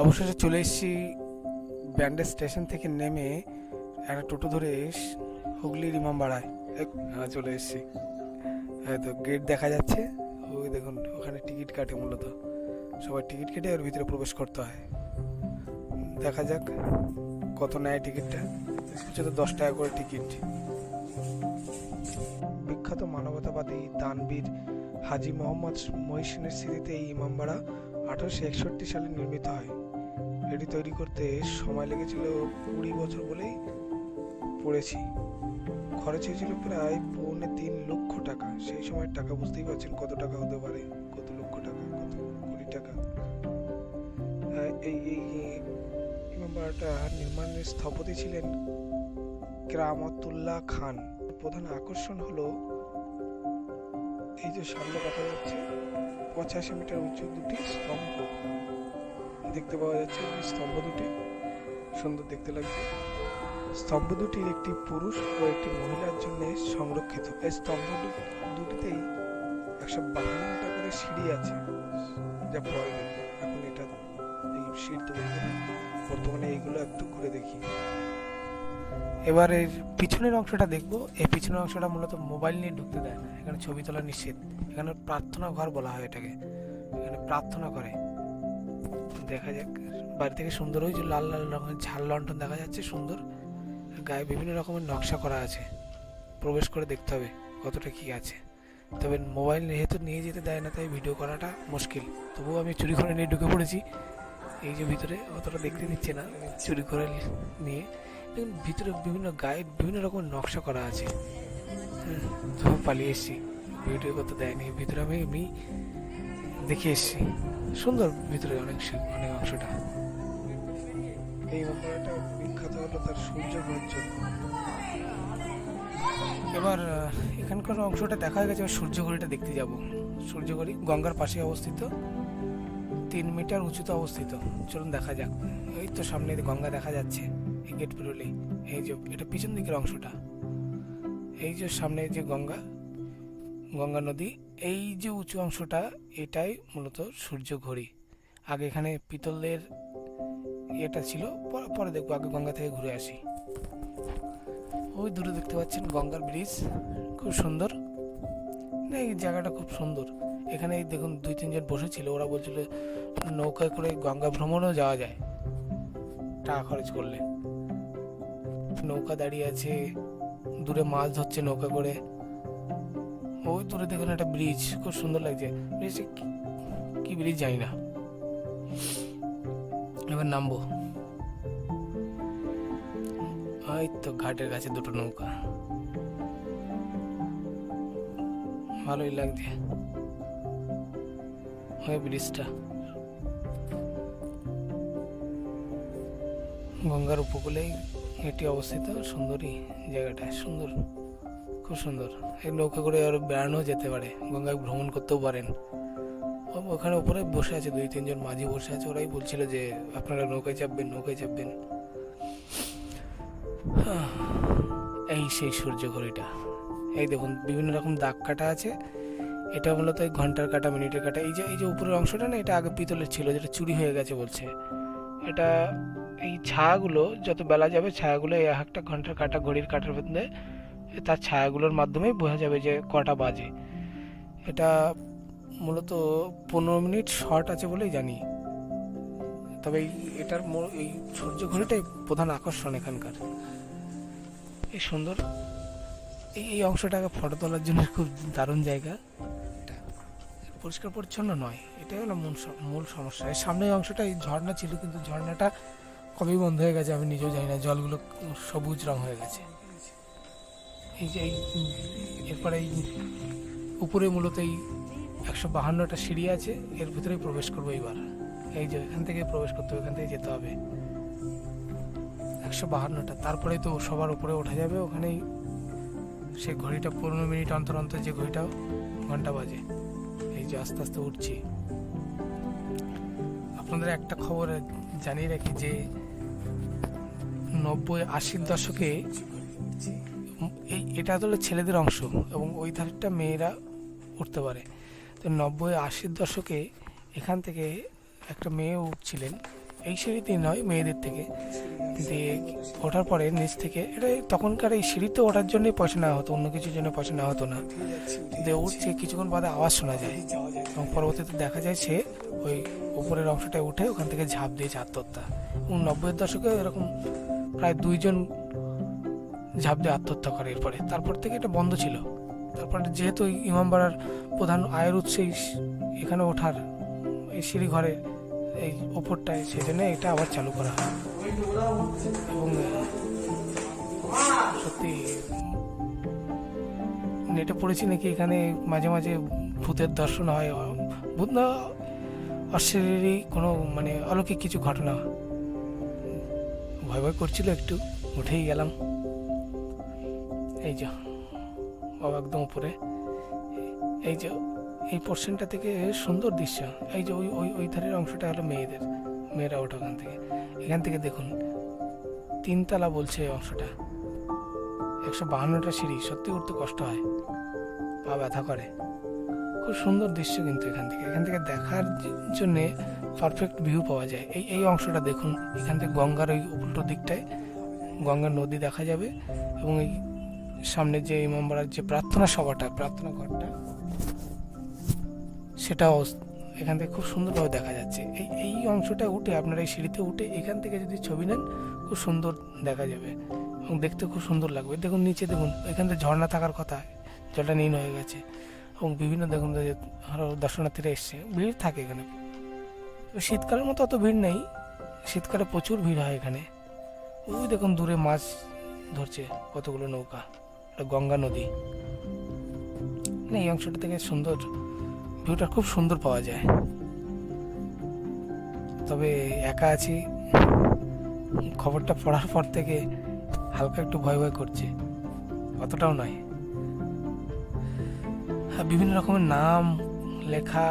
অবশেষে চলে এসেছি ব্যান্ডেল স্টেশন থেকে নেমে একটা টোটো ধরে হুগলির ইমামবাড়ায়। চলে এসেছি। হয়তো গেট দেখা যাচ্ছে, ওই দেখুন ওখানে টিকিট কাটে, মূলত সবাই টিকিট কেটে ওর ভিতরে প্রবেশ করতে হয়। দেখা যাক কত নেয় টিকিটটা। হচ্ছে তো 10 টাকা করে টিকিট। বিখ্যাত মানবতাবাদী দানবীর হাজী মোহাম্মদ মহসিনের স্মৃতিতে এই ইমামবাড়া 1861 সালে নির্মিত হয়। এটি তৈরি করতে সময় লেগেছিল 20 বছর বলেই পড়েছি। খরচ হয়েছিল প্রায় 2.25 লক্ষ টাকা। সেই সময়ের টাকা বুঝতেই পারছেন কত টাকা হতে পারে, কত লক্ষ টাকা, কত কোটি টাকা। এই এই ইমামবাড়াটা নির্মাণের স্থপতি ছিলেন কেরামতুল্লাহ খান। প্রধান আকর্ষণ হলো এই যে সামনে দেখা যাচ্ছে 85 মিটার উঁচু দুটি স্তম্ভ দেখতে পাওয়া যাচ্ছে। স্তম্ভ দুটি সুন্দর দেখতে লাগছে। স্তম্ভ দুটির একটি পুরুষ ও একটি মহিলার জন্য সংরক্ষিত। এই স্তম্ভ দুটিতেই 152টা করে সিঁড়ি আছে, যা পরে দেখবো। এখন এটা এই সিঁড়ি তো বর্তমানে এইগুলো একটু ঘুরে দেখি। এবার এর পিছনের অংশটা দেখবো। এই পিছনের অংশটা মূলত মোবাইল নিয়ে ঢুকতে দেয় না, এখানে ছবি তোলা নিষেধ। এখানে প্রার্থনা ঘর বলা হয় এটাকে, এখানে প্রার্থনা করে। দেখা যাক, বাড়ি থেকে সুন্দর হয়েছে, লাল লাল রঙের ঝাল লণ্ঠন দেখা যাচ্ছে সুন্দর। গায়ে বিভিন্ন রকমের নকশা করা আছে। প্রবেশ করে দেখতে হবে কতটা কি আছে। তবে মোবাইল যেহেতু নিয়ে যেতে দেয় না, তাই ভিডিও করাটা মুশকিল। তবুও আমি চুরি করে নিয়ে ঢুকে পড়েছি। এই যে ভিতরে অতটা দেখতে দিচ্ছে না, চুরি করে নিয়ে ভিতরে বিভিন্ন গায়ে বিভিন্ন রকমের নকশা করা আছে। যখন পালিয়ে এসেছি, ভিডিও করতে দেয়নি। ভিতরে আমি এমনি দেখে এসেছি। সুন্দর ভিতরে অনেক অংশটা। এই মন্দিরটা বিখ্যাত হলো তার সূর্যগ্রহণ জন্য। এবার এখানকার অংশটা দেখা হয়ে গেছে, সূর্যঘড়িটা দেখতে যাব। সূর্যঘড়ি গঙ্গার পাশে অবস্থিত, 3 মিটার উঁচুতে অবস্থিত। চলুন দেখা যাক। এই তো সামনে গঙ্গা দেখা যাচ্ছে, এই গেট পেরোলেই। এই যে এটা পিছন দিকের অংশটা, এই যে সামনে যে গঙ্গা নদী, এই যে উঁচু অংশটা, এটাই মূলত সূর্য ঘড়ি। আগে এখানে পিতলের এটা ছিল, পরে দেখবো। আগে গঙ্গা থেকে ঘুরে আসি। ওই দূরে দেখতে পাচ্ছেন গঙ্গার ব্রিজ, খুব সুন্দর। এই জায়গাটা খুব সুন্দর। এখানে দেখুন 2-3 জন বসেছিল, ওরা বলছিল নৌকায় করে গঙ্গা ভ্রমণও যাওয়া যায় টাকা খরচ করলে। নৌকা দাঁড়িয়ে আছে, দূরে মাছ ধরছে নৌকা করে। ওই দূরে দেখুন একটা ব্রিজ, খুব সুন্দর লাগছে। ব্রিজ কি ব্রিজ জানি না। এবার নামবো। এই তো ঘাটের কাছে দুটো নৌকা, ভালোই লাগছে। ওই ব্রিজটা গঙ্গার উপকূলেই এটি অবস্থিত। সুন্দরী জায়গাটা, সুন্দর, খুব সুন্দর। এই নৌকা করে আরো বেড়ানো যেতে পারে, গঙ্গায় ভ্রমণ করতেও পারেন। ওখানে উপরে বসে আছে 2-3 জন মাঝি বসে আছে, ওরাই বলছিল যে আপনারা নৌকায় চাপবেন, নৌকায় চাপবেন। এই সেই সূর্য ঘড়িটা। এই দেখুন বিভিন্ন রকম দাগ কাটা আছে। এটা মূলত ঘন্টার কাটা, মিনিটের কাটা। এই যে উপরের অংশটা না, এটা আগে পিতলের ছিল, যেটা চুরি হয়ে গেছে বলছে। এটা এই ছায়াগুলো যত বেলা যাবে, ছায়াগুলো এই একটা ঘন্টার কাটা, ঘড়ির কাটার মধ্যে তার ছায়াগুলোর মাধ্যমেই বোঝা যাবে যে কটা বাজে। এটা মূলত 15 মিনিট শর্ট আছে বলেই জানি। তবে এটার এই সূর্য ঘড়িটাই প্রধান আকর্ষণ এখানকার। এই সুন্দর এই অংশটাকে ফটো তোলার জন্য খুব দারুণ জায়গা। পরিষ্কার পরিচ্ছন্ন নয়, এটাই হলো মূল সমস্যা। এর সামনের অংশটা এই ঝর্ণা ছিল, কিন্তু ঝর্ণাটা কবেই বন্ধ হয়ে গেছে আমি নিজেও জানি না। জলগুলো সবুজ রং হয়ে গেছে। এই যে এরপরে এই উপরে মূলত এই 152টা সিঁড়ি আছে, এর ভিতরেই প্রবেশ করবো এবার। এই যে এখান থেকে প্রবেশ করতে হবে, এখান থেকে যেতে হবে 152টা। তারপরেই তো সবার উপরে ওঠা যাবে। ওখানেই সেই ঘড়িটা 15 মিনিট অন্তর অন্তর যে ঘন্টা বাজে। এই যে আস্তে আস্তে উঠছি। আপনাদের একটা খবর জানিয়ে রাখি যে 90-80 দশকে এটা হলো ছেলেদের অংশ, এবং ওই ধারটা মেয়েরা উঠতে পারে। তো 90-80 দশকে এখান থেকে একটা মেয়ে উঠছিলেন এই সিঁড়িতে নয়, মেয়েদের থেকে দিয়ে ওঠার পরে নিচ থেকে, এটা তখনকার এই সিঁড়িতে ওঠার জন্যই পয়সা নেওয়া হতো, অন্য কিছুর জন্য পয়সা নেওয়া হতো না। দিয়ে উঠছে, কিছুক্ষণ বাদে আওয়াজ শোনা যায় এবং পরবর্তীতে দেখা যায় সে ওই উপরের অংশটায় উঠে ওখান থেকে ঝাঁপ দিয়েছে আত্মহত্যা। এবং 90-এর দশকে এরকম প্রায় 2 জন ঝাঁপ দিয়ে আত্মহত্যা করে। তারপর থেকে এটা বন্ধ ছিল। তারপরে যেহেতু ইমামবাড়ার প্রধান আয়ের উৎস এখানে ওঠার এই সিঁড়ি ঘরে এই ওপরটায়, সেই জন্য এটা আবার চালু করা হয়। এবং সত্যি নেটে পড়েছি নাকি এখানে মাঝে মাঝে ভূতের দর্শন হয়, ভূত না, অশরীরী কোনো মানে অলৌকিক কিছু ঘটনা। ভয় ভয় করছিল একটু, উঠেই গেলাম। এই যে বাবা একদম উপরে, এই যে এই পোর্শনটা থেকে সুন্দর দৃশ্য। এই যে ওই ওই ওই ধারের অংশটা হলো মেয়েরা ওঠে ওখান থেকে। এখান থেকে দেখুন 3 তলা বলছে এই অংশটা, 152টা সিঁড়ি, সত্যি উঠতে কষ্ট হয়, পা ব্যথা করে। খুব সুন্দর দৃশ্য কিন্তু এখান থেকে দেখার জন্যে পারফেক্ট ভিউ পাওয়া যায়। এই অংশটা দেখুন, এখান থেকে গঙ্গার ওই উল্টো দিকটায় গঙ্গার নদী দেখা যাবে। এবং এই সামনে যে ইমামবাড়ার যে প্রার্থনা ঘরটা, সেটাও এখান থেকে খুব সুন্দরভাবে দেখা যাচ্ছে। এই অংশটা উঠে আপনারা এই সিঁড়িতে উঠে এখান থেকে যদি ছবি নেন, খুব সুন্দর দেখা যাবে এবং দেখতে খুব সুন্দর লাগবে। দেখুন নিচে, দেখুন এখান থেকে ঝর্ণা থাকার কথা, জলটা নীল হয়ে গেছে। এবং বিভিন্ন দেখুন আরও দর্শনার্থীরা এসছে, ভিড় থাকে এখানে। শীতকালের মতো অত ভিড় নেই, শীতকালে প্রচুর ভিড় হয় এখানে। ওই দেখুন দূরে মাছ ধরছে কতগুলো নৌকা, গঙ্গা নদী। এই অংশটা থেকে সুন্দর ভিউটা খুব সুন্দর পাওয়া যায়। তবে একা আছি, খবরটা পড়ার পর থেকে হালকা একটু ভয় ভয় করছে, অতটাও নয়। বিভিন্ন রকমের নাম লেখা,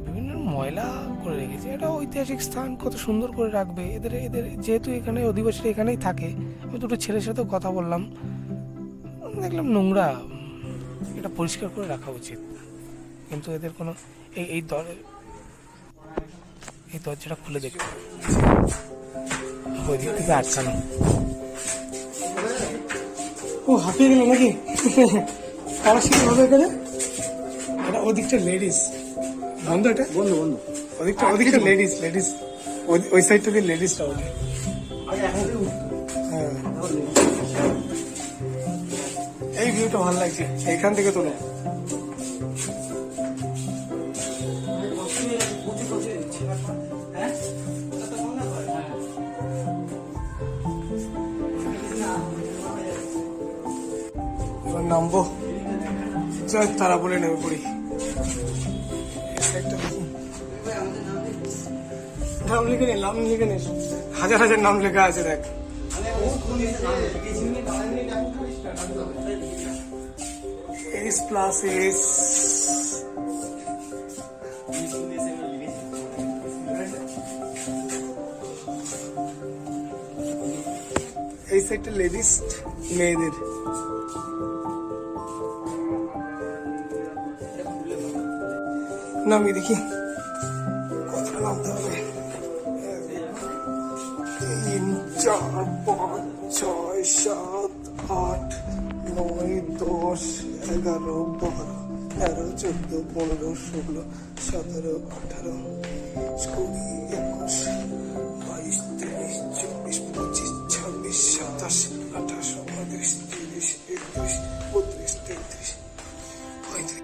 বিভিন্ন ময়লা করে রেখেছে। এটা ঐতিহাসিক স্থান, কত সুন্দর করে রাখবে। এদের যেহেতু এখানে অধিবাসীরা এখানেই থাকে, আমি দুটো ছেলের সাথেও কথা বললাম, দেখলাম নোংরা, এটা পরিষ্কার করে রাখা উচিত। কিন্তু এদের কোনো এই দরজাটা খুলে দেখতে, ওই দিক থেকে আটকানো। ও হাঁপিয়ে গেল নাকি? কারা শিখে হবে এখানে? এটা ওদিকটা লেডিস বন্ধ, এটা বন্ধ ওদিকটা লেডিস ওই সাইডটা দিয়ে লেডিসটা ওঠে। হ্যাঁ, এই ভিউটা ভালো লাগছে, এইখান থেকে তোলো। এবার নামবো, জয় তারা বলে নেমে পড়ি। নাম লিখে নে, হাজার নাম লেখা আছে, দেখ। S+S এই সাইডটা লেডিস, মেয়েদের। নামিয়ে দেখি কতটা নামতে হবে। 3, 4, 5, 6, 7, 8, 9, 10, 11, 12, 13, 14, 15, 16, 17, 18, 20, 21, 22, 23, 24, 25, 26, 27, 28, 29, 30, 31, 32, 33, 35।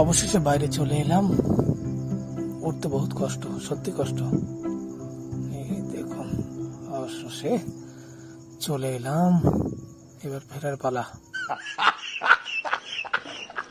অবশেষে বাইরে চলে এলাম। উঠতে বহুত কষ্ট, সত্যি কষ্ট। এই দেখুন অবশেষে চলে এলাম, এবার ফেরার পালা।